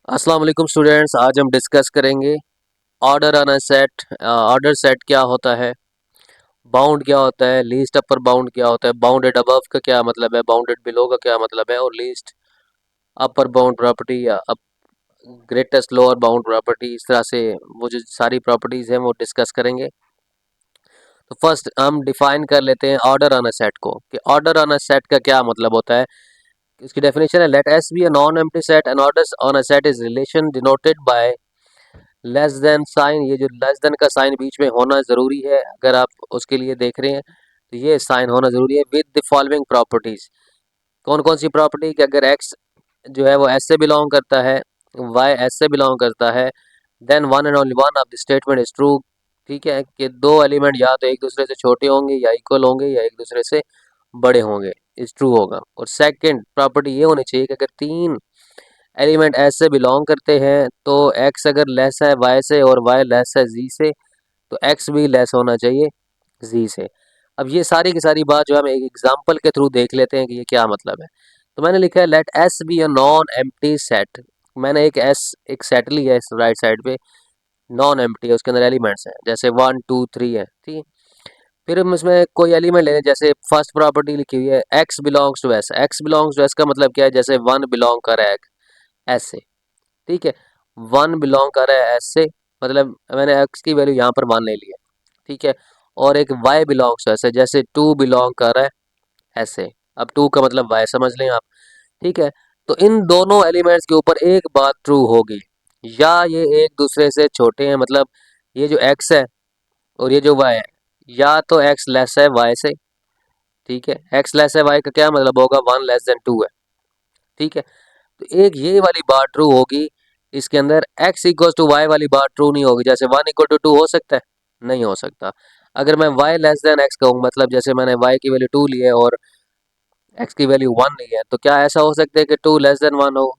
अस्सलाम वालेकुम स्टूडेंट्स, आज हम डिस्कस करेंगे order on a set. Order set क्या होता है, बाउंड क्या होता है, लीस्ट अपर बाउंड क्या होता है, बाउंडेड अबव का क्या मतलब है, बाउंडेड बिलो का क्या मतलब है, और लीस्ट अपर बाउंड प्रॉपर्टी या ग्रेटेस्ट लोअर बाउंड प्रॉपर्टी, इस तरह से वो जो सारी प्रॉपर्टीज़ हैं वो डिस्कस करेंगे। तो फर्स्ट हम डिफाइन कर लेते हैं ऑर्डर ऑन अ सेट को, कि ऑर्डर ऑन अ सेट का क्या मतलब होता है। इसकी डेफिनेशन है, let S be a non empty set and order on a set is relation denoted by less than sign. ये जो लेस देन का साइन बीच में होना ज़रूरी है, अगर आप उसके लिए देख रहे हैं तो ये साइन होना ज़रूरी है विद द फॉलोइंग प्रॉपर्टीज़। कौन कौन सी प्रॉपर्टी, कि अगर एक्स जो है वो एस से बिलोंग करता है, वाई एस से बिलोंग करता है, then one and only one of the statement is true. ठीक है, कि दो एलिमेंट या तो एक दूसरे से छोटे होंगे या इक्वल होंगे या एक दूसरे से बड़े होंगे, इज ट्रू होगा। और सेकंड प्रॉपर्टी ये होनी चाहिए कि अगर तीन एलिमेंट एस से बिलोंग करते हैं तो एक्स अगर लेस है वाई से और वाई लेस है जी से, तो एक्स भी लेस होना चाहिए जी से। अब ये सारी की सारी बात जो है हम एक एग्जांपल के थ्रू देख लेते हैं कि ये क्या मतलब है। तो मैंने लिखा है, let S be a non empty set. मैंने एक सेट लिया है इस राइट साइड पे, नॉन एम्प्टी है, उसके अंदर एलिमेंट्स हैं जैसे 1 2 3 है, ठीक है। फिर हम इसमें कोई एलिमेंट ले लें, जैसे फर्स्ट प्रॉपर्टी लिखी हुई है X belongs to S. X belongs to S का मतलब क्या है, जैसे वन बिलोंग कर रहा है एस से, ठीक है। वन बिलोंग कर रहा है एस से, मतलब मैंने एक्स की वैल्यू यहाँ पर वन ले ली है, ठीक है। और एक वाई बिलोंग्स टू एस है, जैसे टू बिलोंग कर रहा है एस से। अब टू का मतलब वाई समझ लें आप, ठीक है। तो इन दोनों एलिमेंट्स के ऊपर एक बात ट्रू होगी, या ये एक दूसरे से छोटे हैं, मतलब ये जो एक्स है और ये जो वाई है, या तो एक्स लेस है वाई से, ठीक है। एक्स लेस है वाई का क्या मतलब होगा, वन लेस देन टू है, ठीक है। तो एक ये वाली बात ट्रू होगी, इसके अंदर x इक्वल टू वाई वाली बात ट्रू नहीं होगी। जैसे वन इक्वल टू टू हो सकता है, नहीं हो सकता। अगर मैं y लेस देन एक्स कहूँ, मतलब जैसे मैंने y की वैल्यू टू ली है और x की वैल्यू वन ली है, तो क्या ऐसा हो सकता है कि टू लेस देन वन हो,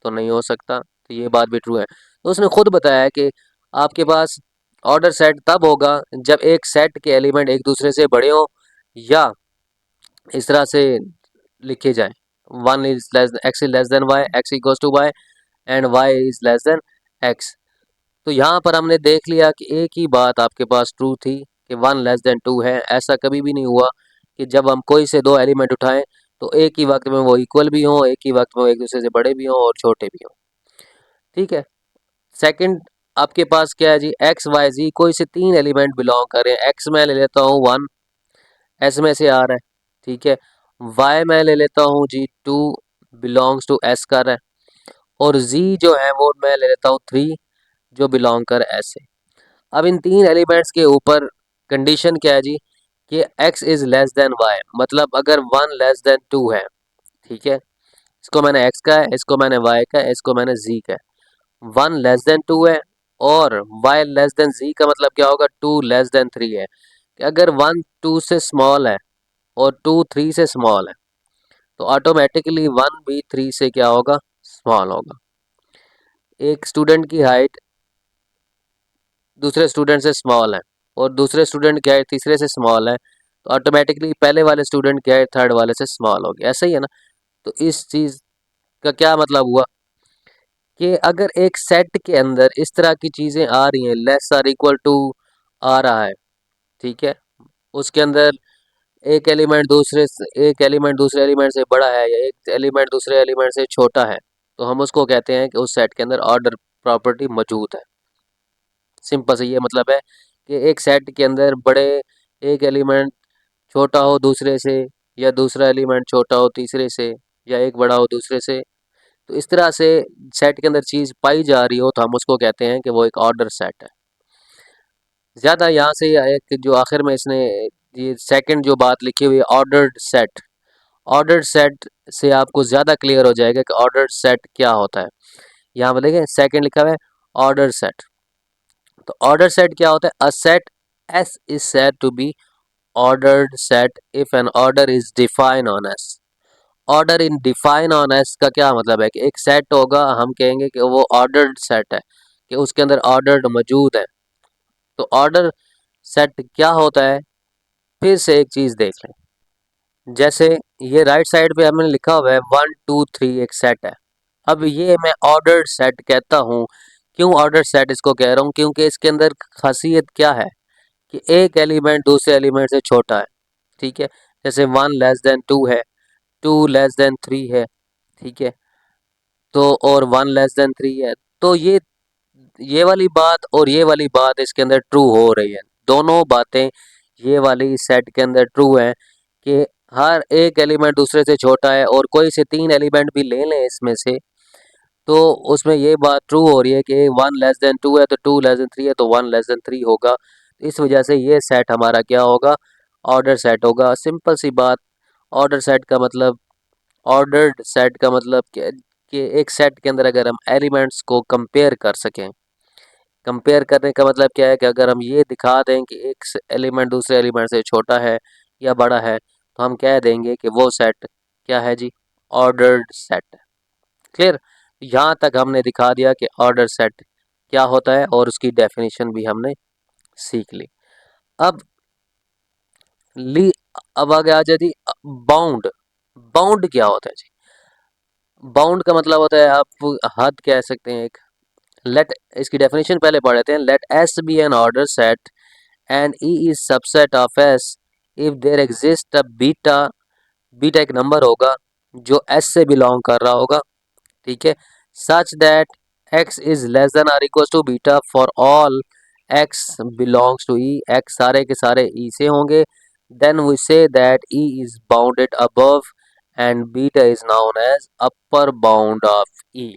तो नहीं हो सकता। तो ये बात भी ट्रू है। तो उसने खुद बताया है कि आपके पास ऑर्डर सेट तब होगा जब एक सेट के एलिमेंट एक दूसरे से बड़े हों, या इस तरह से लिखे जाए, one is less X is less than Y, X equal to Y and y is less than x। तो यहाँ पर हमने देख लिया कि एक ही बात आपके पास ट्रू थी कि वन लेस देन टू है। ऐसा कभी भी नहीं हुआ कि जब हम कोई से दो एलिमेंट उठाएं तो एक ही वक्त में वो इक्वल भी हों, एक ही वक्त में वो एक दूसरे से बड़े भी हों और छोटे भी हों, ठीक है। सेकंड आपके पास क्या है जी, एक्स वाई जी कोई से तीन एलिमेंट बिलोंग करें। एक्स मैं ले लेता हूँ वन, एस में से आ रहा है, ठीक है। वाई मैं ले लेता हूँ जी टू, बिलोंग्स टू एस कर रहा है। और जी जो है वो मैं ले लेता हूँ थ्री, जो बिलोंग कर एस से। अब इन तीन एलिमेंट्स के ऊपर कंडीशन क्या है जी, कि x is less then y, मतलब अगर वन लेस देन टू है, ठीक है। इसको मैंने x का है, इसको मैंने y का है, इसको मैंने z का है। वन लेस देन टू है और y लेस देन z का मतलब क्या होगा, टू लेस देन थ्री है। कि अगर वन टू से स्मॉल है और टू थ्री से स्मॉल है, तो ऑटोमेटिकली वन भी थ्री से क्या होगा, स्मॉल होगा। एक स्टूडेंट की हाइट दूसरे स्टूडेंट से स्मॉल है और दूसरे स्टूडेंट की हाइट तीसरे से स्मॉल है, तो ऑटोमेटिकली पहले वाले स्टूडेंट की हाइट थर्ड वाले से स्मॉल होगी, ऐसा ही है ना। तो इस चीज़ का क्या मतलब हुआ कि अगर एक सेट के अंदर इस तरह की चीज़ें आ रही हैं, लेस आर इक्वल टू आ रहा है, ठीक है। उसके अंदर एक एलिमेंट दूसरे एलिमेंट से बड़ा है या एक एलिमेंट दूसरे एलिमेंट से छोटा है, तो हम उसको कहते हैं कि उस सेट के अंदर ऑर्डर प्रॉपर्टी मौजूद है। सिंपल से ये मतलब है कि एक सेट के अंदर बड़े एक एलिमेंट छोटा हो दूसरे से, या दूसरा एलिमेंट छोटा हो तीसरे से, या एक बड़ा हो दूसरे से। तो इस तरह से सेट के अंदर चीज़ पाई जा रही हो तो हम उसको कहते हैं कि वो एक ऑर्डर सेट है। ज़्यादा यहाँ से एक जो आखिर में इसने ये सेकंड जो बात लिखी हुई है, ऑर्डर्ड सेट। ऑर्डर्ड सेट से आपको ज़्यादा क्लियर हो जाएगा कि ऑर्डर्ड सेट क्या होता है। यहाँ पर देखें सेकंड लिखा हुआ है ऑर्डर सेट। तो ऑर्डर सेट क्या होता है, a set S is said to be ordered set if an order is defined on S। order in define on S का क्या मतलब है, कि एक सेट होगा, हम कहेंगे कि वो ordered set है, कि उसके अंदर ordered मौजूद है। तो order set क्या होता है, फिर से एक चीज़ देख लें। जैसे ये राइट साइड पे हमने लिखा हुआ है वन टू थ्री एक सेट है, अब ये मैं ऑर्डर्ड सेट कहता हूँ। क्यों ऑर्डर्ड सेट इसको कह रहा हूँ? क्योंकि इसके अंदर खासियत क्या है कि एक एलिमेंट दूसरे एलिमेंट से छोटा है। ठीक है, जैसे 1 < 2 है, 2 < 3 है। ठीक है, तो और 1 < 3 है। तो ये वाली बात और ये वाली बात इसके अंदर ट्रू हो रही है। दोनों बातें ये वाली सेट के अंदर ट्रू है कि हर एक एलिमेंट दूसरे से छोटा है, और कोई से 3 एलिमेंट भी ले लें इसमें से, तो उसमें ये बात ट्रू हो रही है कि 1 < 2 है तो 2 < 3 है तो 1 < 3 होगा। इस वजह से ये सेट हमारा क्या होगा? ऑर्डर सेट होगा। सिंपल सी बात। ऑर्डर सेट का मतलब ऑर्डर्ड सेट का मतलब कि एक सेट के अंदर अगर हम एलिमेंट्स को कंपेयर कर सकें। कंपेयर करने का मतलब क्या है कि अगर हम ये दिखा दें कि एक एलिमेंट दूसरे एलिमेंट से छोटा है या बड़ा है, तो हम कह देंगे कि वो सेट क्या है जी? ऑर्डर्ड सेट है। क्लियर? यहाँ तक हमने दिखा दिया कि ऑर्डर सेट क्या होता है, और उसकी डेफिनेशन भी हमने सीख ली। अब ली अब आगे आ जाती बाउंड। बाउंड क्या होता है जी? बाउंड का मतलब होता है, आप हद कह सकते हैं एक। लेट इसकी डेफिनेशन पहले पढ़ लेते हैं। Let S be an order set and E is subset of S if there exist a beta. Beta एक नंबर होगा जो एस से बिलोंग कर रहा होगा। ठीक है, such that x is less than or equal to beta for all x belongs to E. x सारे के सारे ई से होंगे। Then we say that E is bounded above and beta is known as upper bound of E.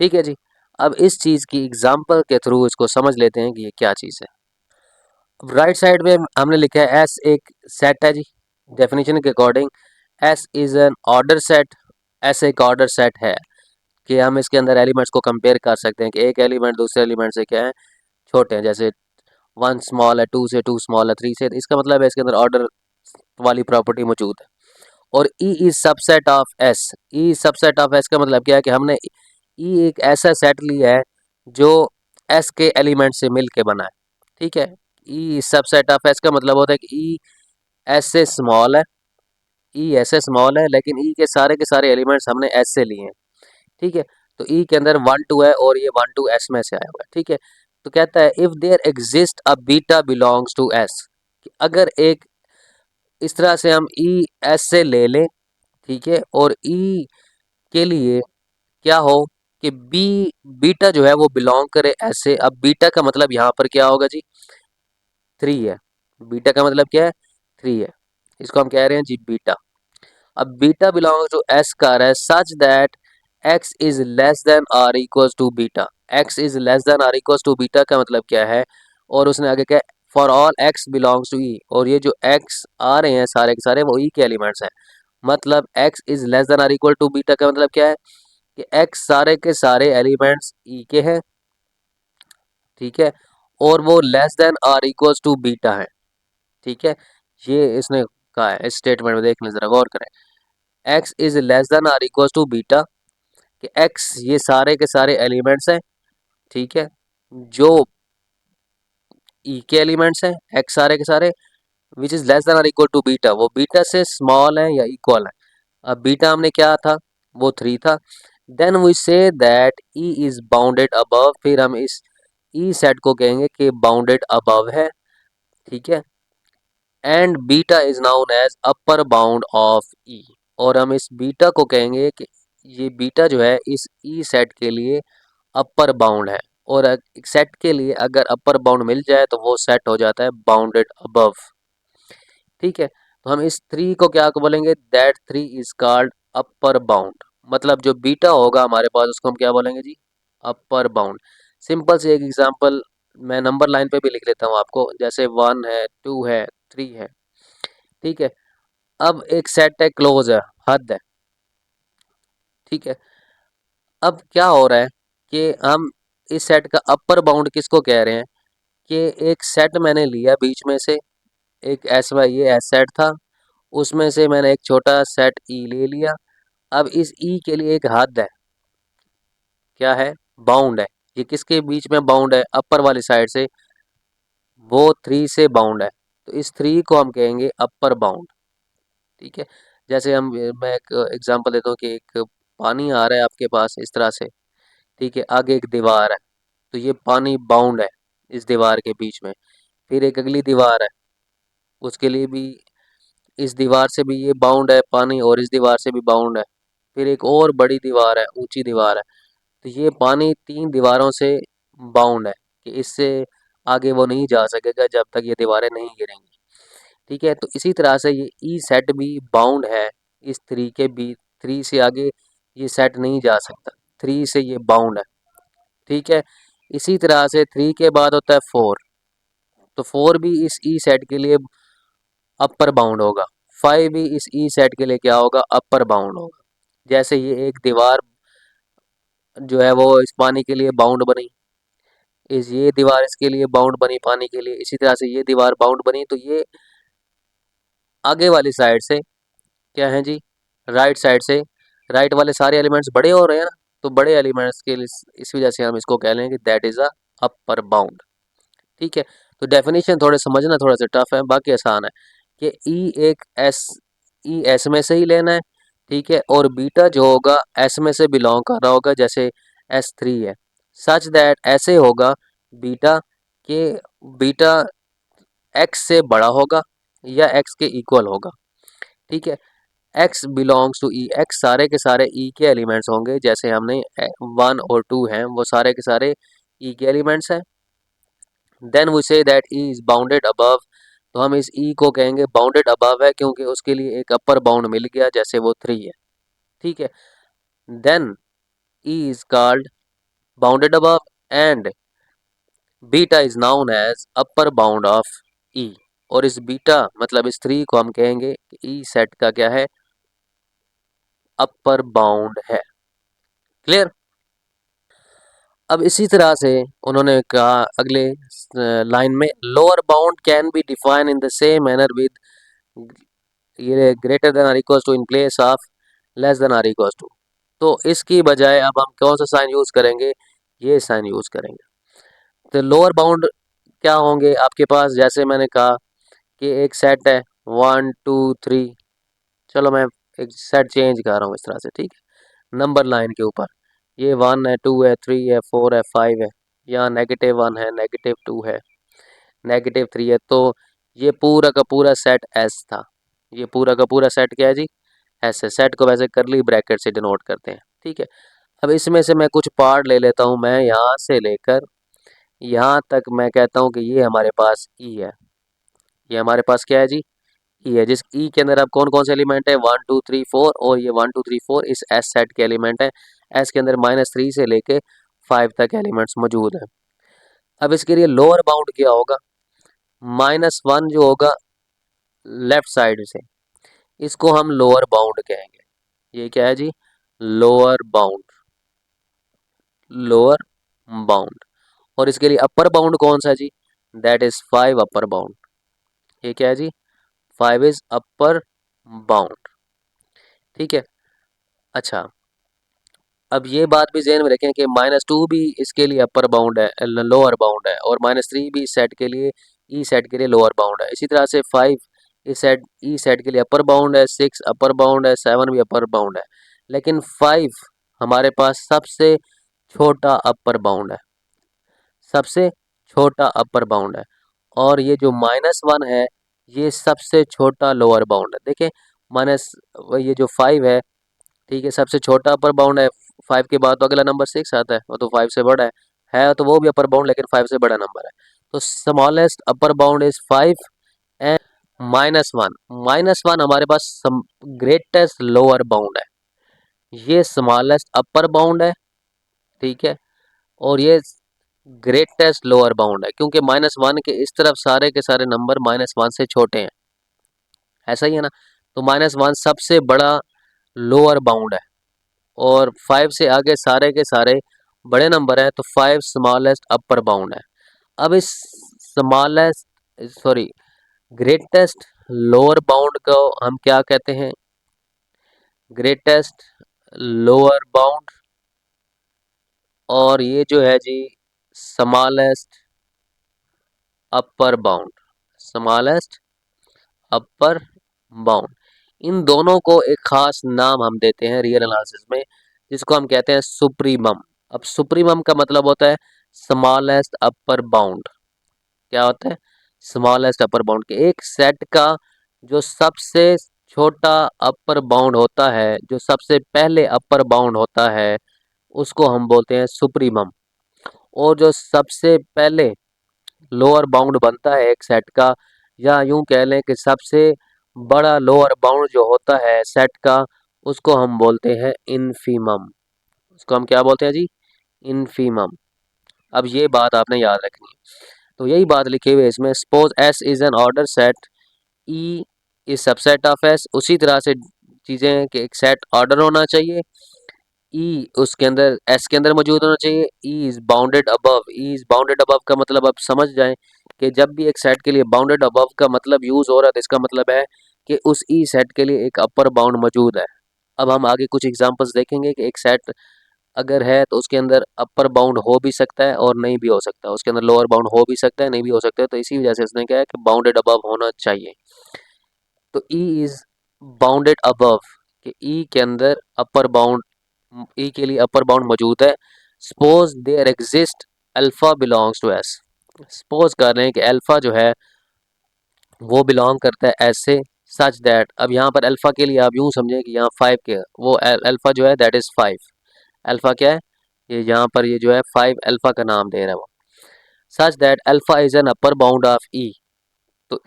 ठीक है जी। अब इस चीज की एग्जांपल के थ्रू इसको समझ लेते हैं कि ये क्या चीज है। राइट साइड में हमने लिखा है एस एक सेट है जी। डेफिनेशन के according S is an order set. S एक ऑर्डर सेट है कि हम इसके अंदर एलिमेंट्स को कंपेयर कर सकते हैं कि एक एलिमेंट दूसरे एलिमेंट से क्या है? छोटे हैं। जैसे 1 स्मॉल है, 2 से 2 स्मॉल है, 3 से, इसका मतलब है इसके अंदर ऑर्डर वाली प्रॉपर्टी मौजूद है। और ई is subset of S. E subset of S का मतलब क्या है कि हमने ई एक ऐसा सेट लिया है जो एस के एलिमेंट से मिल के बना है। ठीक है, ई सबसेट ऑफ एस का मतलब होता है कि ई एस से स्मॉल है। ई एस से स्मॉल है, लेकिन ई के सारे एलिमेंट्स हमने एस से लिए हैं। ठीक है, तो ई के अंदर 1 2 है और ये 1 2 एस में से आया हुआ है। ठीक है, तो कहता है if there exist a beta belongs to S. अगर एक इस तरह से हम ई एस से ले लें, ठीक है, और ई के लिए क्या हो कि बी बीटा जो है वो बिलोंग करे एस से। अब बीटा का मतलब यहाँ पर क्या होगा जी? 3 है। बीटा का मतलब क्या है? 3 है। इसको हम कह रहे हैं जी बीटा। अब बीटा बिलोंग्स टू एस का है such that x is less than or equals to beta. x is less than or equals to beta का मतलब क्या है? और उसने आगे क्या? For all x belongs to E. और ये जो x आ रहे हैं सारे के सारे वो ई के एलिमेंट्स हैं। मतलब x is less than or equal to beta का मतलब क्या है कि x सारे के सारे एलिमेंट्स ई के हैं। ठीक है, और वो less than or equals to beta है। ठीक है, ये इसने कहा है। इस स्टेटमेंट में देख लें, जरा गौर करें। x is less than or equals to beta कि x ये सारे के सारे एलिमेंट्स हैं। ठीक है, जो ई के एलिमेंट्स हैं, x सारे के सारे, विच इज लेस देन और इक्वल टू बीटा, वो बीटा से स्मॉल है या इक्वल है। अब बीटा हमने क्या था? वो 3 था। Then we say that E is bounded above. फिर हम इस ई सेट को कहेंगे कि बाउंडेड अबव है। ठीक है, and beta is known as upper bound of E. और हम इस बीटा को कहेंगे कि ये बीटा जो है इस ई सेट के लिए अपर बाउंड है। और एक सेट के लिए अगर अपर बाउंड मिल जाए तो वो सेट हो जाता है बाउंडेड अबव। ठीक है, तो हम इस 3 को क्या को बोलेंगे? That 3 is called upper bound. मतलब जो बीटा होगा हमारे पास उसको हम क्या बोलेंगे जी? Upper bound. सिंपल से एक एग्जांपल मैं नंबर लाइन पे भी लिख लेता हूँ आपको। जैसे 1 है, 2 है, 3 है। ठीक है, अब एक सेट है क्लोज है, हद है। ठीक है, अब क्या हो रहा है कि हम इस सेट का अपर बाउंड किसको कह रहे हैं? कि एक सेट मैंने लिया बीच में से, एक एस वाई ये एस सेट था, उसमें से मैंने एक छोटा सेट ई ले लिया। अब इस ई के लिए एक हद है। क्या है? बाउंड है। ये किसके बीच में बाउंड है? अपर वाली साइड से। वो 3 से बाउंड है। तो इस 3 को हम कहेंगे अपर बाउंड। ठीक है, जैसे हम मैं एक एग्जांपल देता हूँ कि एक पानी आ रहा है आपके पास इस तरह से, ठीक है, आगे एक दीवार है, तो ये पानी बाउंड है इस दीवार के बीच में। फिर एक अगली दीवार है, उसके लिए भी इस दीवार से भी ये बाउंड है पानी, और इस दीवार से भी बाउंड है। फिर एक और बड़ी दीवार है, ऊंची दीवार है, तो ये पानी 3 दीवारों से बाउंड है कि इससे आगे वो नहीं जा सकेगा जब तक ये दीवारें नहीं गिरेंगी, ठीक है। तो इसी तरह से ये ई सेट भी बाउंड है इस 3 के भी, 3 से आगे ये सेट नहीं जा सकता, 3 से ये बाउंड है, ठीक है। इसी तरह से 3 के बाद होता है 4, तो 4 भी इस ई सेट के लिए अपर बाउंड होगा। 5 भी इस ई सेट के लिए क्या होगा, अपर बाउंड होगा। जैसे ये एक दीवार जो है वो इस पानी के लिए बाउंड बनी, इस ये दीवार इसके लिए बाउंड बनी पानी के लिए, इसी तरह से ये दीवार बाउंड बनी, तो ये आगे वाली साइड से क्या है जी, राइट साइड से, राइट वाले सारे एलिमेंट्स बड़े हो रहे हैं ना, तो बड़े एलिमेंट्स के लिए इस वजह से हम इसको कह लेंगे that is a upper bound, ठीक है। तो डेफिनेशन थोड़े समझना थोड़ा सा टफ है, बाकी आसान है कि ई एक एस, ई एस में से ही लेना है, ठीक है, और बीटा जो होगा एस में से बिलोंग कर रहा होगा, जैसे S3 है, सच दैट ऐसे होगा बीटा के बीटा एक्स से बड़ा होगा या एक्स के इक्वल होगा, ठीक है। X belongs to E, X सारे के सारे ई के एलिमेंट्स होंगे, जैसे हमने 1 और 2 हैं वो सारे के सारे ई के एलिमेंट्स हैं। Then we say that E is bounded above, तो हम इस ई को कहेंगे बाउंडेड अबव है, क्योंकि उसके लिए एक अपर बाउंड मिल गया जैसे वो 3 है, ठीक है। Then E is called bounded above and beta is known as upper bound of E, और इस बीटा मतलब इस 3 को हम कहेंगे ई सेट का क्या है, अपर बाउंड है। क्लियर। अब इसी तरह से उन्होंने कहा अगले लाइन में, lower bound can be define in the same manner with ये greater than or equals to in place of less than or equals to. तो इसकी बजाय अब हम कौन सा साइन यूज करेंगे, ये साइन यूज करेंगे। तो लोअर बाउंड क्या होंगे आपके पास, जैसे मैंने कहा कि एक सेट है 1 2 3, चलो मैं एक सेट चेंज कर रहा हूँ इस तरह से, ठीक है, नंबर लाइन के ऊपर ये 1 है 2 है 3 है 4 है 5 है, यहाँ -1 है -2 है -3 है, तो ये पूरा का पूरा सेट एस था, ये पूरा का पूरा सेट क्या है जी, एस है। सेट को वैसे करली ब्रैकेट से डिनोट करते हैं, ठीक है। अब इसमें से मैं कुछ पार्ट ले लेता हूँ, मैं यहाँ से लेकर यहाँ तक मैं कहता हूँ कि ये हमारे पास ई है, ये हमारे पास क्या है जी, ई है। जिस ई के अंदर अब कौन कौन से एलिमेंट है, 1 2 3 4, और ये 1 2 3 4 इस एस सेट के एलिमेंट है। एस के अंदर -3 से लेके 5 तक एलिमेंट्स मौजूद हैं। अब इसके लिए लोअर बाउंड क्या होगा, -1 जो होगा लेफ्ट साइड से, इसको हम लोअर बाउंड कहेंगे। ये क्या है जी, लोअर बाउंड, लोअर बाउंड। और इसके लिए अपर बाउंड कौन सा है जी, दैट इज 5 अपर बाउंड। ये क्या है जी, 5 इज अपर बाउंड, ठीक है। अच्छा, अब ये बात भी ज़हन में रखें कि -2 भी इसके लिए अपर बाउंड है, लोअर बाउंड है, और -3 भी इस सेट के लिए, ई सेट के लिए लोअर बाउंड है। इसी तरह से 5 इस सेट ई सेट के लिए अपर बाउंड है, 6 अपर बाउंड है, 7 भी अपर बाउंड है, लेकिन 5 हमारे पास सबसे छोटा अपर बाउंड है, सबसे छोटा अपर बाउंड है। और ये जो -1 है ये सबसे छोटा लोअर बाउंड है। देखिए माइनस, ये जो 5 है, ठीक है, सबसे छोटा अपर बाउंड है। 5 के बाद तो अगला नंबर 6 आता है, वो तो 5 से बड़ा है तो वो भी अपर बाउंड, लेकिन 5 से बड़ा नंबर है। तो smallest upper bound is 5 and -1, -1 हमारे पास ग्रेटेस्ट लोअर बाउंड है, ये स्मॉलेस्ट अपर बाउंड है, ठीक है, और ये ग्रेटेस्ट लोअर बाउंड है, क्योंकि -1 के इस तरफ सारे के सारे नंबर -1 से छोटे हैं, ऐसा ही है ना। तो -1 सबसे बड़ा लोअर बाउंड है, और 5 से आगे सारे के सारे बड़े नंबर हैं, तो 5 स्मॉलेस्ट अपर बाउंड है। अब इस smallest sorry greatest lower bound को हम क्या कहते हैं, ग्रेटेस्ट लोअर बाउंड, और ये जो है जी smallest upper bound, smallest upper bound. इन दोनों को एक खास नाम हम देते हैं रियल एनालिसिस में, जिसको हम कहते हैं सुप्रीमम। अब सुप्रीमम का मतलब होता है स्मॉलेस्ट अपर बाउंड। क्या होता है? स्मॉलेस्ट अपर बाउंड के एक सेट का जो सबसे छोटा अपर बाउंड होता है, जो सबसे पहले अपर बाउंड होता है, उसको हम बोलते हैं सुप्रीमम। और जो सबसे पहले लोअर बाउंड बनता है एक सेट का, या यूं कह लें कि सबसे बड़ा लोअर बाउंड जो होता है सेट का, उसको हम बोलते हैं इनफीमम। उसको हम क्या बोलते हैं जी? इनफीमम। अब ये बात आपने याद रखनी है। तो यही बात लिखी हुई है इसमें, suppose S is an order set, E is subset of S. उसी तरह से चीज़ें हैं कि एक सेट ऑर्डर होना चाहिए, ई उसके अंदर एस के अंदर मौजूद होना चाहिए, ई is bounded above. E is bounded above का मतलब आप समझ जाएं कि जब भी एक सेट के लिए बाउंडेड अबव का मतलब यूज़ हो रहा है तो इसका मतलब है कि उस ई सेट के लिए एक अपर बाउंड मौजूद है। अब हम आगे कुछ एग्जांपल्स देखेंगे कि एक सेट अगर है तो उसके अंदर अपर बाउंड हो भी सकता है और नहीं भी हो सकता, उसके अंदर लोअर बाउंड हो भी सकता है, नहीं भी हो सकता है। तो इसी वजह से इसने क्या है कि बाउंडेड अबव होना चाहिए। तो ई इज बाउंडेड अबव, कि ई के अंदर अपर बाउंड, ई के लिए अपर बाउंड मौजूद है। Suppose there exist alpha belongs to S. Suppose कर रहे हैं कि अल्फा जो है वो बिलोंग करता है एस से, सच दैट, अब यहाँ पर अल्फा के लिए आप यूं समझें कि यहाँ 5 के वो अल्फा जो है दैट इज 5। अल्फा क्या है? ये यहाँ पर ये जो है 5 अल्फा का नाम दे रहा है वो। Such that alpha is an upper bound of E. तो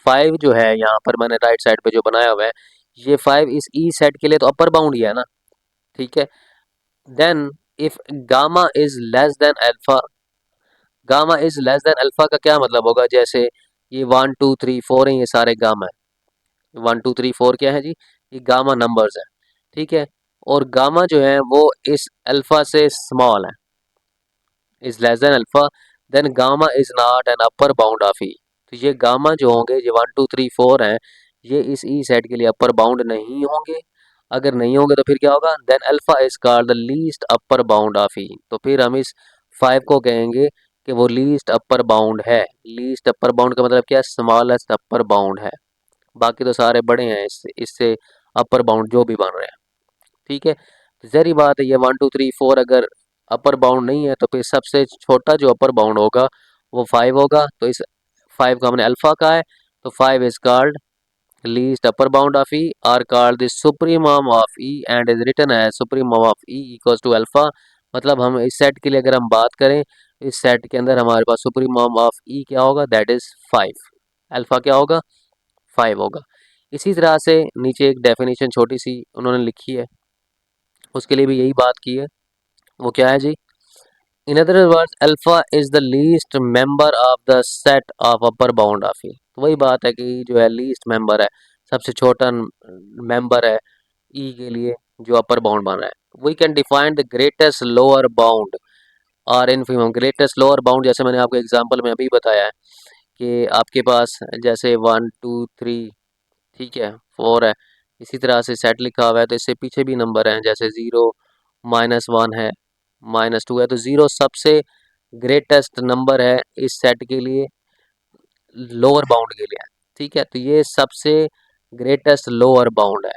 5 जो है यहाँ पर मैंने राइट साइड पे जो बनाया हुआ है, ये 5 इस ई सेट के लिए तो अपर बाउंड ही है ना, ठीक है। Then if gamma is less than alpha, gamma is less than alpha का क्या मतलब होगा? जैसे ये 1 2 3 4 है, ये सारे गामा है। 1 2 3 4 क्या है जी? ये गामा नंबर्स है, ठीक है। और गामा जो है वो इस अल्फा से स्मॉल है, is less than alpha, then gamma is not an upper bound of E. तो ये गामा जो होंगे, ये 1 2 3 4 हैं, ये इस ई सेट के लिए अपर बाउंड नहीं होंगे। अगर नहीं होंगे तो फिर क्या होगा? Then alpha is called the least upper bound of E. तो फिर हम इस 5 को कहेंगे कि वो लीस्ट अपर बाउंड है। लीस्ट अपर बाउंड का मतलब क्या है? स्मॉलेस्ट अपर बाउंड है। बाकी तो सारे बड़े हैं इससे, इससे अपर बाउंड जो भी बन रहे हैं, ठीक है। तो ज़ाहिर बात है ये 1 2 3 4 अगर अपर बाउंड नहीं है तो फिर सबसे छोटा जो अपर बाउंड होगा वो 5 होगा। तो इस 5 को हमने अल्फा कहा है, तो 5 is called least upper bound of E, or called the supremum of E and is written as supremum of E equals to alpha. मतलब हम इस सेट के लिए अगर हम बात करें, इस सेट के अंदर हमारे पास सुप्रीमम ऑफ ई क्या होगा? That is 5। अल्फा क्या होगा? 5 होगा। इसी तरह से नीचे एक डेफिनेशन छोटी सी उन्होंने लिखी है, उसके लिए भी यही बात की है। वो क्या है जी? In other words alpha is the least member of the set of upper bound of E. तो वही बात है कि जो है लीस्ट मेंबर है, सबसे छोटा मेंबर है ई के लिए जो अपर बाउंड बन रहा है। We can define the greatest lower bound और इनफीमम। ग्रेटेस्ट लोअर बाउंड जैसे मैंने आपको एग्जांपल में अभी बताया है कि आपके पास जैसे 1 2 3, ठीक है, 4 है, इसी तरह से सेट लिखा हुआ है तो इससे पीछे भी नंबर हैं, जैसे 0 -1 है, -2 है। तो 0 सबसे ग्रेटेस्ट नंबर है इस सेट के लिए, लोअर बाउंड के लिए, ठीक है। तो ये सबसे ग्रेटेस्ट लोअर बाउंड है,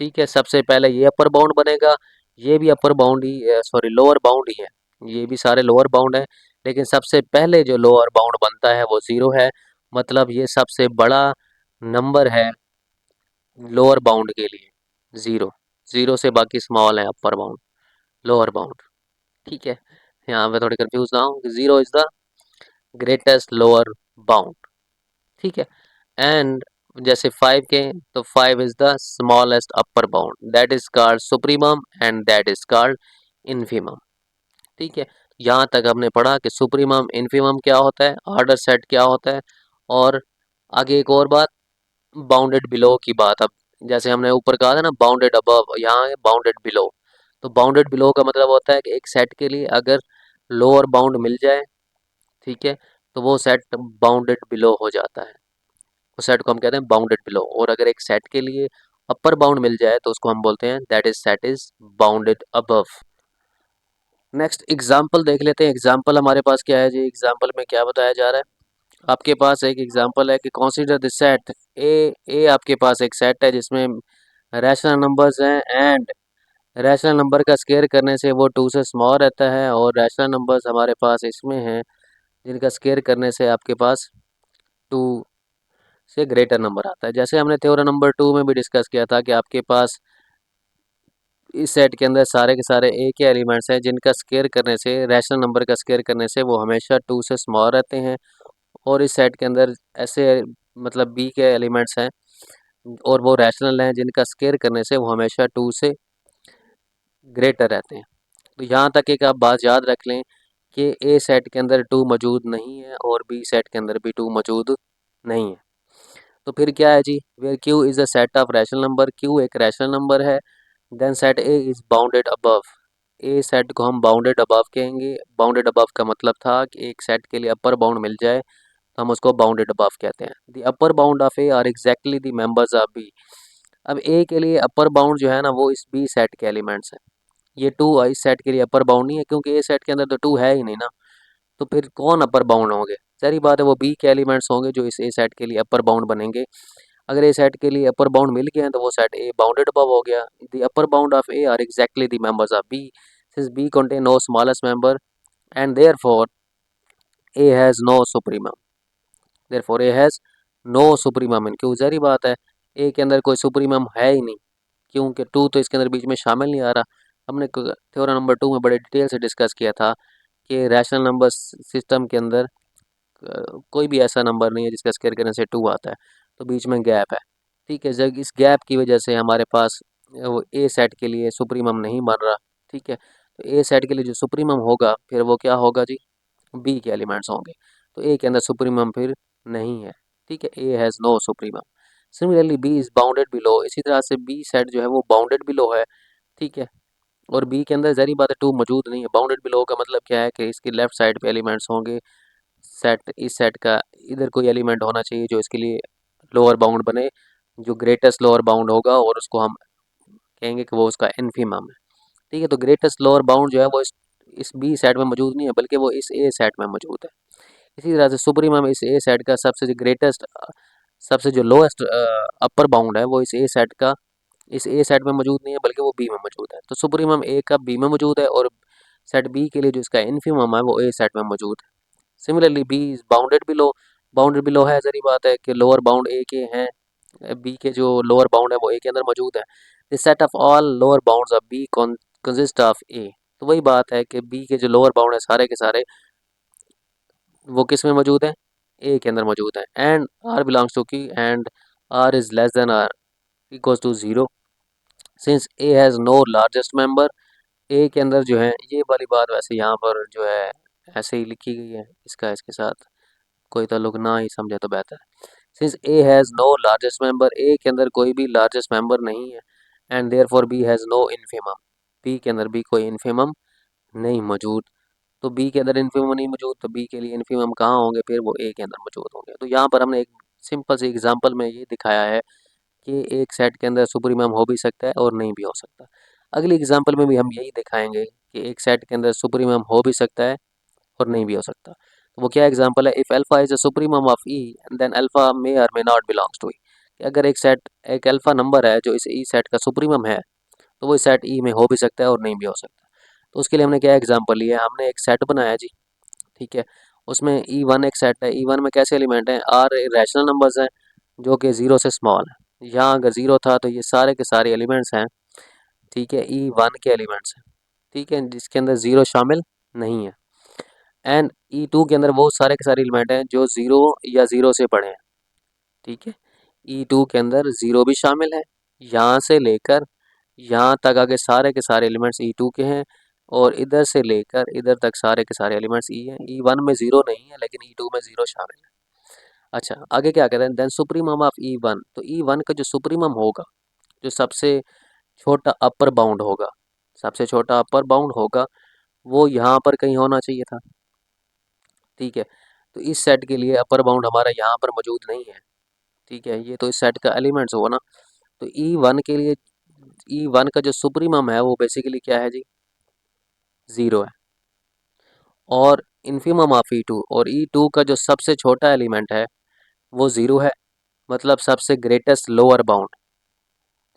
ठीक है। सबसे पहले ये अपर बाउंड बनेगा, ये भी अपर बाउंड ही, सॉरी लोअर बाउंड ही है, ये भी सारे लोअर बाउंड है। लेकिन सबसे पहले जो लोअर बाउंड बनता है वो 0 है, मतलब ये सबसे बड़ा नंबर है लोअर बाउंड के लिए। 0, 0 से बाकी स्मॉल है अपर बाउंड, लोअर बाउंड, ठीक है। यहाँ पे थोड़ी कंफ्यूज ना हो, 0 is the greatest lower bound, ठीक है। एंड जैसे 5 के, तो 5 is the smallest upper bound, that is called supremum and that is called infimum, ठीक है। यहाँ तक हमने पढ़ा कि सुप्रीमम इनफीमम क्या होता है, ऑर्डर सेट क्या होता है, और आगे एक और बात, बाउंडेड बिलो की बात। अब जैसे हमने ऊपर कहा था ना बाउंडेड अबव, यहाँ है बाउंडेड बिलो। तो बाउंडेड बिलो का मतलब होता है कि एक सेट के लिए अगर लोअर बाउंड मिल जाए, ठीक है, तो वो सेट बाउंडेड बिलो हो जाता है, उस सेट को हम कहते हैं बाउंडेड बिलो। और अगर एक सेट के लिए अपर बाउंड मिल जाए तो उसको हम बोलते हैं that is set is bounded above. Next example देख लेते हैं। एग्जाम्पल हमारे पास क्या है जी? एग्जाम्पल में क्या बताया जा रहा है? आपके पास एक एग्जाम्पल है कि कंसीडर द सेट ए। ए आपके पास एक सेट है जिसमें रैशनल नंबर्स हैं एंड रैशनल नंबर का स्क्वायर करने से वो 2 से स्मॉल रहता है, और रैशनल नंबर्स हमारे पास इसमें हैं जिनका स्क्वायर करने से आपके पास 2 से ग्रेटर नंबर आता है। जैसे हमने थ्योरम नंबर 2 में भी डिस्कस किया था कि आपके पास इस सेट के अंदर सारे के सारे ए के एलिमेंट्स हैं जिनका स्क्वायर करने से, रैशनल नंबर का स्क्वायर करने से वो हमेशा 2 से स्मॉल रहते हैं। और इस सेट के अंदर ऐसे मतलब बी के एलिमेंट्स हैं और वो रैशनल हैं जिनका स्क्वायर करने से वो हमेशा 2 से ग्रेटर रहते हैं। तो यहाँ तक एक आप बात याद रख लें कि ए सेट के अंदर 2 मौजूद नहीं है और बी सेट के अंदर भी 2 मौजूद नहीं है। तो फिर क्या है जी, where Q is a set of rational number, Q एक रैशनल नंबर है, then set A is bounded above, A set को हम बाउंडेड अबव कहेंगे। बाउंडेड अबव का मतलब था कि एक सेट के लिए अपर बाउंड मिल जाए तो हम उसको बाउंडेड अबव कहते हैं। The upper bound of A are exactly the members of B. अब ए के लिए अपर बाउंड जो है ना वो इस बी सेट के एलिमेंट्स हैं। ये 2 इस सेट के लिए अपर बाउंड नहीं है क्योंकि ए सेट के अंदर तो 2 है ही नहीं ना। तो फिर कौन अपर बाउंड होंगे? सारी बात है वो बी के एलिमेंट्स होंगे जो इस ए सेट के लिए अपर बाउंड बनेंगे। अगर ए सेट के लिए अपर बाउंड मिल गया है तो वो सेट ए बाउंडेड अबव हो गया। The upper bound of A are exactly the members of B, since B contain no smallest member and therefore A has no supremum. Therefore A has no supremum, क्यों? ज़ाहिर बात है ए के अंदर कोई supremum है ही नहीं, क्योंकि 2 तो इसके अंदर बीच में शामिल नहीं आ रहा। हमने थ्योरम नंबर 2 में बड़े डिटेल से डिस्कस किया था कि रैशनल नंबर सिस्टम के अंदर कोई भी ऐसा नंबर नहीं है जिसका स्क्वायर करने से 2 आता है, तो बीच में गैप है। ठीक है, जब इस गैप की वजह से हमारे पास वो ए सेट के लिए सुप्रीमम नहीं बन रहा। ठीक है, तो ए सेट के लिए जो सुप्रीमम होगा फिर वो क्या होगा जी, बी के एलिमेंट्स होंगे। तो ए के अंदर सुप्रीमम फिर नहीं है। ठीक है, A has no supremum. Similarly B is bounded below, इसी तरह से बी सेट जो है वो बाउंडेड बिलो है। ठीक है, और बी के अंदर ज़ाहिर बात है 2 मौजूद नहीं है। बाउंडेड बिलो का मतलब क्या है कि इसकी लेफ्ट साइड पे एलिमेंट्स होंगे। सेट इस सेट का इधर कोई एलिमेंट होना चाहिए जो इसके लिए लोअर बाउंड बने, जो ग्रेटेस्ट लोअर बाउंड होगा और उसको हम कहेंगे कि वो उसका इन्फीमम है। ठीक है, तो ग्रेटेस्ट लोअर बाउंड जो है वो इस बी सेट में मौजूद नहीं है बल्कि वो इस ए सेट में मौजूद है। इसी तरह से सुप्रीमम इस ए सेट का सबसे जो ग्रेटेस्ट, सबसे जो लोएस्ट अपर बाउंड है वो इस ए सेट का इस ए सेट में मौजूद नहीं है बल्कि वो बी में मौजूद है। तो सुप्रीमम ए का बी में मौजूद है और सेट बी के लिए जो इसका इन्फीमम है वो ए सेट में मौजूद है। Similarly B is bounded below, bounded below है, जरी बात है कि लोअर बाउंड ए के हैं, बी के जो लोअर बाउंड है वो ए के अंदर मौजूद है। The set of all lower bounds of B consist of A. तो वही बात है कि बी के जो लोअर बाउंड है सारे के सारे वो किस में मौजूद है, ए के अंदर मौजूद है। And R belongs to Q, and R is less than or equals to 0, since A has no largest member. A के अंदर जो है ये वाली बात वैसे यहाँ पर जो है ऐसे ही लिखी गई है, इसका इसके साथ कोई ताल्लुक ना ही समझे तो बेहतर है। Since A has no largest member, A के अंदर कोई भी लार्जेस्ट मेंबर नहीं है, and therefore B has no infimum, B के अंदर भी कोई इन्फीमम नहीं मौजूद। तो बी के अंदर इन्फीमम नहीं मौजूद तो बी के लिए इन्फीमम कहाँ होंगे, फिर वो ए के अंदर मौजूद होंगे। तो यहाँ पर हमने एक सिंपल सी एग्जांपल में ये दिखाया है कि एक सेट के अंदर सुपरमैम हो भी सकता है और नहीं भी हो सकता। अगली एग्जांपल में भी हम यही दिखाएंगे कि एक सेट के अंदर सुपरमैम हो भी सकता है और नहीं भी हो सकता। तो वो क्या एग्जांपल है, if alpha is a supremum of E then alpha may और may not belongs to E. अगर एक सेट एक अल्फा नंबर है जो इस ई सेट का सुपरमैम है तो वो इस सेट ई में हो भी सकता है और नहीं भी हो सकता। तो उसके लिए हमने क्या एग्जाम्पल लिया, हमने एक सेट बनाया जी। ठीक है, उसमें ई वन एक सेट है, ई वन में कैसे एलिमेंट हैं, आर रैशनल नंबर्स हैं जो कि ज़ीरो से स्मॉल है। यहाँ अगर ज़ीरो था तो ये सारे के सारे एलिमेंट्स हैं। ठीक है, ई वन के एलिमेंट्स हैं। ठीक है, जिसके अंदर ज़ीरो शामिल नहीं है। एंड ई टू के अंदर वो सारे के सारे एलिमेंट हैं जो ज़ीरो या ज़ीरो से बड़े हैं। ठीक है, ई टू के अंदर ज़ीरो भी शामिल है, यहाँ से लेकर यहाँ तक आगे सारे के सारे एलिमेंट्स ई टू के हैं, और इधर से लेकर इधर तक सारे के सारे एलिमेंट्स ई हैं। ई वन में ज़ीरो नहीं है लेकिन ई टू में ज़ीरो शामिल है। अच्छा, आगे क्या कहते हैं, then supremum of E one. तो ई वन का जो सुप्रीमम होगा, जो सबसे छोटा अपर बाउंड होगा, सबसे छोटा अपर बाउंड होगा वो यहाँ पर कहीं होना चाहिए था। ठीक है, तो इस सेट के लिए अपर बाउंड हमारा यहाँ पर मौजूद नहीं है। ठीक है, ये तो इस सेट का एलिमेंट्स होगा ना। तो ई वन के लिए ई वन का जो सुप्रीमम है वो बेसिकली क्या है जी, ज़ीरो है। और इन्फीमम ऑफ ई टू, और ई टू का जो सबसे छोटा एलिमेंट है वो ज़ीरो है, मतलब सबसे ग्रेटेस्ट लोअर बाउंड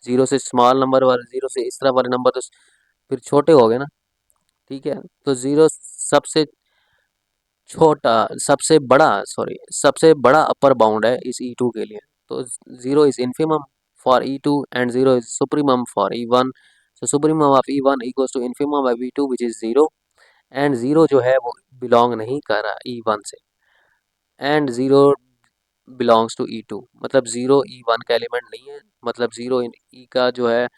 जीरो से स्मॉल नंबर वाले, जीरो से इस तरह वाले नंबर तो फिर छोटे हो गए ना, ठीक है। तो जीरो सबसे छोटा, सबसे बड़ा अपर बाउंड है इस E2 के लिए। तो zero is infimum for E2 and zero is supremum for E1। So supremum of E1 equals to infimum of E2 which is zero, and zero जो है वो बिलोंग नहीं कर रहा E1 से, and zero belongs to E2, मतलब zero E1 का element नहीं है, मतलब जीरो ई का जो है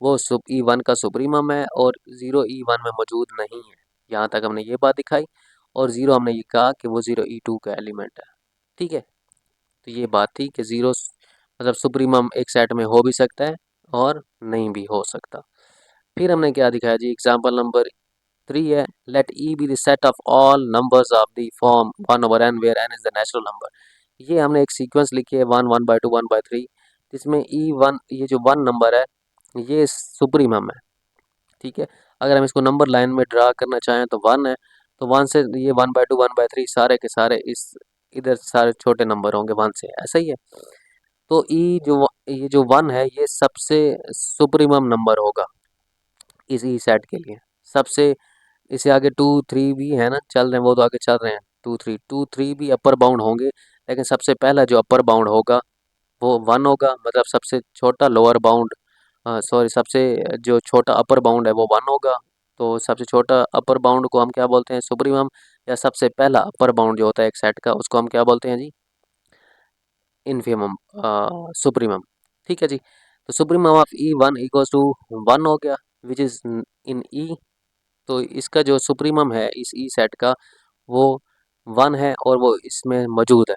वो E1 का सुप्रीमम है और जीरो E1 में मौजूद नहीं है। यहाँ तक हमने ये बात दिखाई, और जीरो हमने ये कहा कि वो जीरो E2 का एलिमेंट है, ठीक है। तो ये बात थी कि जीरो मतलब सुप्रीमम एक सेट में हो भी सकता है और नहीं भी हो सकता। फिर हमने क्या दिखाया जी, एग्जाम्पल नंबर 3 है, let E be the set of all numbers of the form 1/n where n is the natural number. ये हमने एक सीक्वेंस लिखी है 1 1/2 1/3, जिसमें E1 ये जो 1 नंबर है ये सुप्रीमम है, ठीक है। अगर हम इसको नंबर लाइन में ड्रा करना चाहें तो 1 है, तो 1 से ये 1/2 1/3 सारे के सारे इस इधर सारे छोटे नंबर होंगे 1 से, ऐसा ही है। तो ये जो 1 है ये सबसे सुप्रीमम नंबर होगा इस ई सेट के लिए। सबसे इससे आगे 2 3 भी है ना, चल रहे हैं वो तो आगे चल रहे हैं, 2 3 भी अपर बाउंड होंगे, लेकिन सबसे पहला जो अपर बाउंड होगा वो 1 होगा, मतलब सबसे छोटा लोअर बाउंड, सॉरी सबसे जो छोटा अपर बाउंड है वो 1 होगा। तो सबसे छोटा अपर बाउंड को हम क्या बोलते हैं, सुप्रीमम, या सबसे पहला अपर बाउंड जो होता है एक सेट का उसको हम क्या बोलते हैं जी, इन्फीमम, सुप्रीमम, ठीक है जी। तो supremum of E1 equals to 1 हो गया विच इज़ इन ई। तो इसका जो सुप्रीमम है इस ई सेट का वो 1 है और वो इसमें मौजूद है,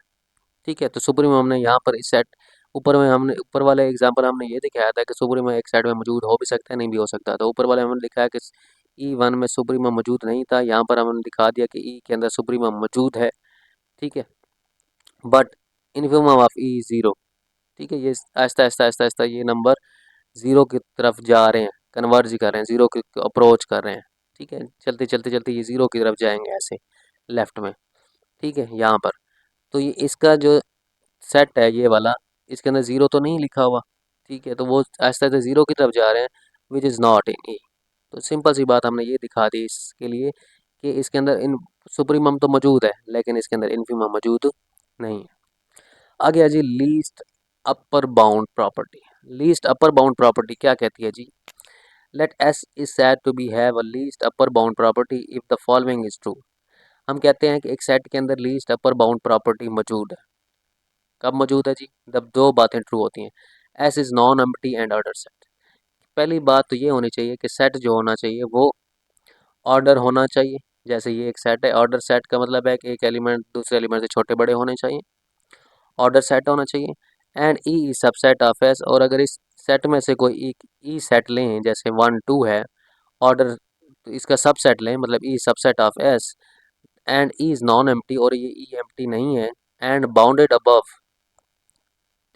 ठीक है। तो सुप्रीमम हमने यहाँ पर इस सेट ऊपर में हमने ऊपर वाले एग्जांपल हमने ये दिखाया था कि सुप्रीमम एक सेट में मौजूद हो भी सकता है नहीं भी हो सकता। तो ऊपर वाले हमने लिखा है कि E1 में सुप्रीमम मौजूद नहीं था, यहाँ पर हमने दिखा दिया कि ई के अंदर सुप्रीमम मौजूद है, ठीक है। But infimum of E zero, ठीक है। ये आहिस्ता आहिस्ता आहिस्ता आहिस्ता ये नंबर ज़ीरो की तरफ जा रहे हैं, कन्वर्ज कर रहे हैं, ज़ीरो की अप्रोच कर रहे हैं, ठीक है। चलते चलते चलते ये ज़ीरो की तरफ जाएंगे ऐसे लेफ्ट में, ठीक है, यहाँ पर। तो ये इसका जो सेट है ये वाला, इसके अंदर ज़ीरो तो नहीं लिखा हुआ, ठीक है। तो वो आहिस्ता आहिस्ता ज़ीरो की तरफ जा रहे हैं विच इज़ नॉट इन ई। तो सिंपल सी बात हमने ये दिखा दी इसके लिए कि इसके अंदर इन सुप्रीमम तो मौजूद है लेकिन इसके अंदर इन्फीमम मौजूद नहीं है। आ गया जी least upper bound property. Least upper bound property क्या कहती है जी, let S is said to be have a least upper bound property if the following is true. हम कहते हैं कि एक सेट के अंदर लीस्ट अपर बाउंड प्रॉपर्टी मौजूद है। कब मौजूद है जी, जब दो बातें ट्रू होती हैं, S is non empty and order set. पहली बात तो ये होनी चाहिए कि सेट जो होना चाहिए वो ऑर्डर होना चाहिए। जैसे ये एक सेट है, ऑर्डर सेट का मतलब है कि एक एलिमेंट दूसरे एलिमेंट से छोटे बड़े होने चाहिए, ऑर्डर सेट होना चाहिए। And E subset of S, और अगर इस सेट में से कोई एक ई सेट लें, जैसे 1 2 है, ऑर्डर तो इसका सबसेट लें, मतलब ई subset of S, and E is non empty, और ये ई एम्प्टी नहीं है, एंड बाउंडेड अबव,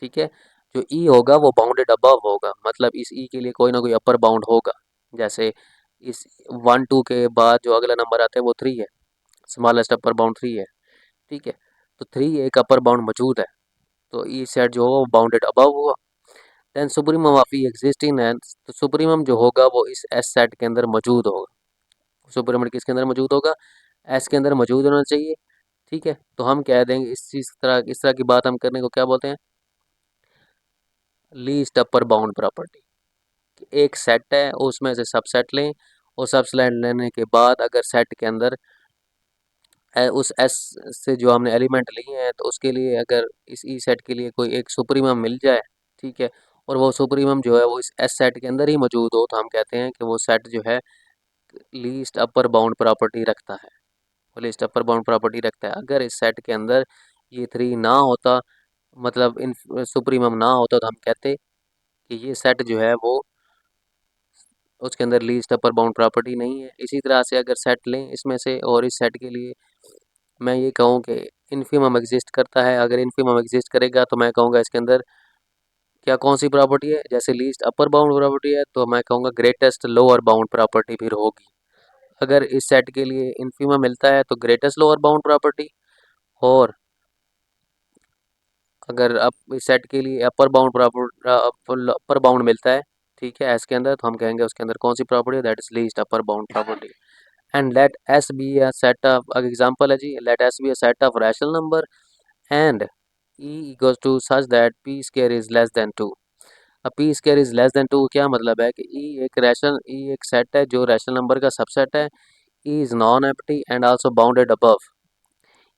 ठीक है। जो ई होगा वो बाउंडेड अबव होगा, मतलब इस ई के लिए कोई ना कोई अपर बाउंड होगा। जैसे इस 1 2 के बाद जो अगला नंबर आता है वो 3 है, स्मॉलेस्ट अपर बाउंड 3 है, ठीक है। तो 3 एक अपर बाउंड मौजूद है, तो ई सेट जो होगा वो बाउंडेड अबव हुआ। Then supremum of E existing and, तो सुप्रीमम जो होगा वो इस एस सेट के अंदर मौजूद होगा। सुप्रीमम किसके अंदर मौजूद होगा, एस के अंदर मौजूद होना चाहिए, ठीक है। तो हम कह देंगे इस तरह की बात हम करने को क्या बोलते हैं, लीस्ट अपर बाउंड प्रॉपर्टी। एक सेट है उसमें से सबसेट लें, और सबसेट लेने के बाद अगर सेट के अंदर उस एस से जो हमने एलिमेंट लिए हैं तो उसके लिए अगर इस ई सेट के लिए कोई एक सुप्रीमम मिल जाए, ठीक है, और वो सुप्रीमम जो है वो इस एस सेट के अंदर ही मौजूद हो, तो हम कहते हैं कि वो सेट जो है लीस्ट अपर बाउंड प्रॉपर्टी रखता है, वो लीस्ट अपर बाउंड प्रॉपर्टी रखता है। अगर इस सेट के अंदर ये 3 ना होता, मतलब इन सुप्रीमम ना होता, तो हम कहते कि ये सेट जो है वो उसके अंदर लीस्ट अपर बाउंड प्रॉपर्टी नहीं है। इसी तरह से अगर सेट लें इसमें से और इस सेट के लिए मैं ये कहूँ कि इन्फीमम एग्जिस्ट करता है, अगर इन्फीमम एग्जिस्ट करेगा तो मैं कहूँगा इसके अंदर क्या कौन सी प्रॉपर्टी है, जैसे लीस्ट अपर बाउंड प्रॉपर्टी है तो मैं कहूँगा ग्रेटेस्ट लोअर बाउंड प्रॉपर्टी फिर होगी। अगर इस सेट के लिए इन्फीमम मिलता है तो ग्रेटेस्ट लोअर बाउंड प्रॉपर्टी, और अगर अब इस सेट के लिए अपर बाउंड मिलता है, ठीक है, एस के अंदर, तो हम कहेंगे उसके अंदर कौन सी प्रॉपर्टी है, that is least upper bound property. And let S be a set of, example है जी, let S be a set of rational number and E equals to such that P square is less than 2। अब P square is less than 2 क्या मतलब है कि ई एक set है जो रैशनल नंबर का सबसेट है। E is non empty and also bounded above.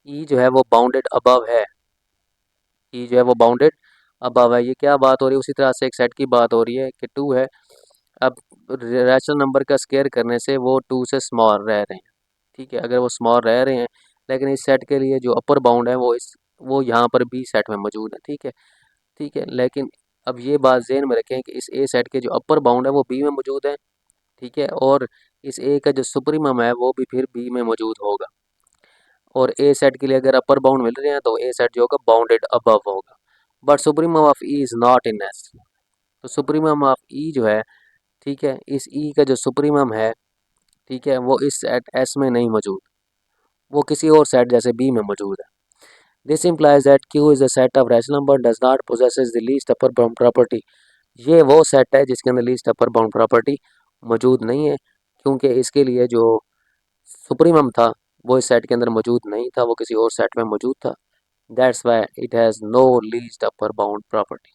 E जो है वो बाउंडेड अबव है, ई जो है वो बाउंडेड अबव है। ये क्या बात हो रही है, उसी तरह से एक सेट की बात हो रही है कि 2 है, अब रैशनल नंबर का स्क्वायर करने से वो 2 से स्मॉल रह रहे हैं, ठीक है, अगर वो स्मॉल रह रहे हैं, लेकिन इस सेट के लिए जो अपर बाउंड है वो यहाँ पर बी सेट में मौजूद है, ठीक है, ठीक है। लेकिन अब ये बात ज़हन में रखें कि इस ए सेट के जो अपर बाउंड है वो बी में मौजूद है, ठीक है, और इस ए का जो सुप्रीमम है वो भी फिर बी में मौजूद होगा। और ए सेट के लिए अगर अपर बाउंड मिल रहे हैं तो ए सेट जो होगा बाउंडेड अबव होगा। But supremum of E is not in S. तो सुप्रीमम ऑफ ई जो है, ठीक है, इस ई का जो सुप्रीमम है, ठीक है, वो इस सेट एस में नहीं मौजूद, वो किसी और सेट जैसे बी में मौजूद है। This implies that Q is a set of rational number does not possesses the least upper bound property। ये वो सेट है जिसके अंदर लीस्ट अपर बाउंड प्रॉपर्टी मौजूद नहीं है, क्योंकि इसके लिए जो सुप्रीमम था वो इस सेट के अंदर मौजूद नहीं था, वो किसी और सेट में मौजूद था। That's why it has no least upper bound property.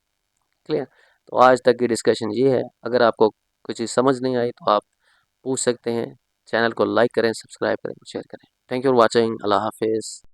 Clear. तो आज तक की डिस्कशन ये है। अगर आपको कुछ चीज़ समझ नहीं आई तो आप पूछ सकते हैं। चैनल को लाइक करें, सब्सक्राइब करें, शेयर करें। Thank you for watching. अल्लाह हाफिज़।